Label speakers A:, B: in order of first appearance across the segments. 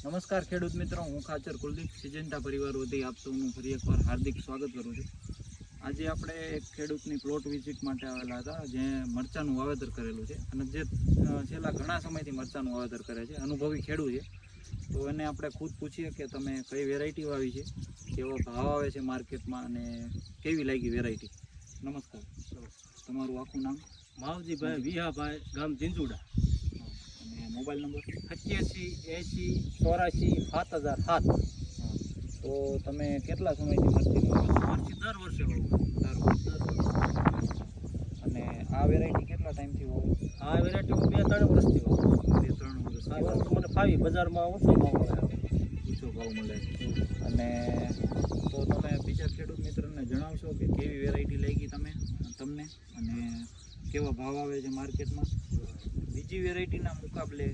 A: નમસ્કાર ખેડૂત મિત્રો, હું ખાચર કુલદીપ સિજન્ટા પરિવાર વતી આપ સૌનું ફરી એકવાર હાર્દિક સ્વાગત કરું છું. આજે આપણે એક ખેડૂતની પ્લોટ વિઝિટ માટે આવેલા હતા, જે મરચાંનું વાવેતર કરેલું છે અને જે છેલ્લા ઘણા સમયથી મરચાંનું વાવેતર કરે છે, અનુભવી ખેડૂત છે. તો એને આપણે ખુદ પૂછીએ કે તમે કઈ વેરાયટી વાવી છે, કેવો ભાવ આવે છે માર્કેટમાં અને કેવી લાગી વેરાયટી. નમસ્કાર, તમારું આખું નામ?
B: માવજીભાઈ વિહાભાઈ, ગામ ઝીંઝુડા.
A: અને મોબાઈલ નંબર?
B: 87 80 84 7007.
A: તો તમે કેટલા સમયથી મરચી
B: મરચી દર વર્ષે વાવું.
A: અને આ વેરાયટી કેટલા ટાઈમથી વાવો?
B: આ વેરાયટી હું 2-3 વર્ષથી વાવું.
A: 2-3 વર્ષ.
B: આ વર્ષ મને ફાવી, બજારમાં ઓછો ભાવ મળે,
A: ઓછો ભાવ મળે. અને તો તમે બીજા ખેડૂત મિત્રોને જણાવશો કે કેવી વેરાયટી લાગી તમને અને કેવા ભાવ આવે છે માર્કેટમાં, બીજી વેરાયટીના મુકાબલે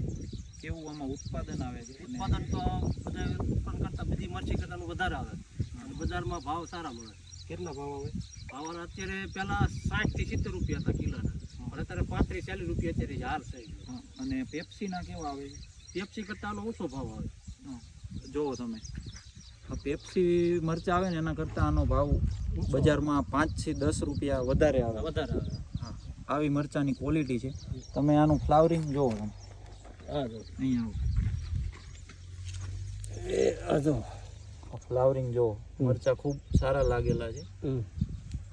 A: કેવું આમાં ઉત્પાદન આવે છે?
B: ઉત્પાદન તો બધા ઉત્પાદન કરતાં બીજી મરચી કરતાં વધારે આવે અને બજારમાં ભાવ સારા મળે.
A: કેટલા ભાવ આવે?
B: ભાવ અત્યારે પહેલાં 60 થી 70 રૂપિયા હતા કિલોના, અને અત્યારે 35-40 રૂપિયા અત્યારે હાર થઈ ગયો.
A: અને પેપ્સીના કેવા આવે છે?
B: પેપ્સી કરતાં આનો ઓછો ભાવ આવે.
A: જુઓ તમે, પેપ્સી મરચાં આવે ને એના કરતાં આનો ભાવ બજારમાં 5 થી 10 રૂપિયા વધારે આવે. હા, આવી મરચાંની ક્વોલિટી છે. તમે આનું ફ્લાવરિંગ જુઓ તમે.
B: હા જો
A: અહીંયા આવો, ફ્લાવરિંગ જુઓ, મરચાં ખૂબ સારા લાગેલા છે.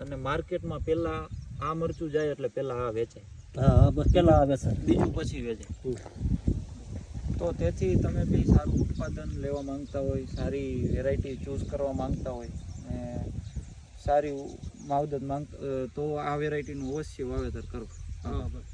A: અને માર્કેટમાં પહેલા આ મરચું જાય એટલે પહેલા આ વેચાય.
B: હા, બસ પેલા આવે સર,
A: બીજું પછી વેચાય. તો તેથી તમે બી સારું ઉત્પાદન લેવા માંગતા હોય, સારી વેરાયટી ચૂઝ કરવા માંગતા હોય ને સારી માવજત માંગતા તો આ વેરાયટીનું અવશ્ય વાવેતર કરો.
B: હા બસ.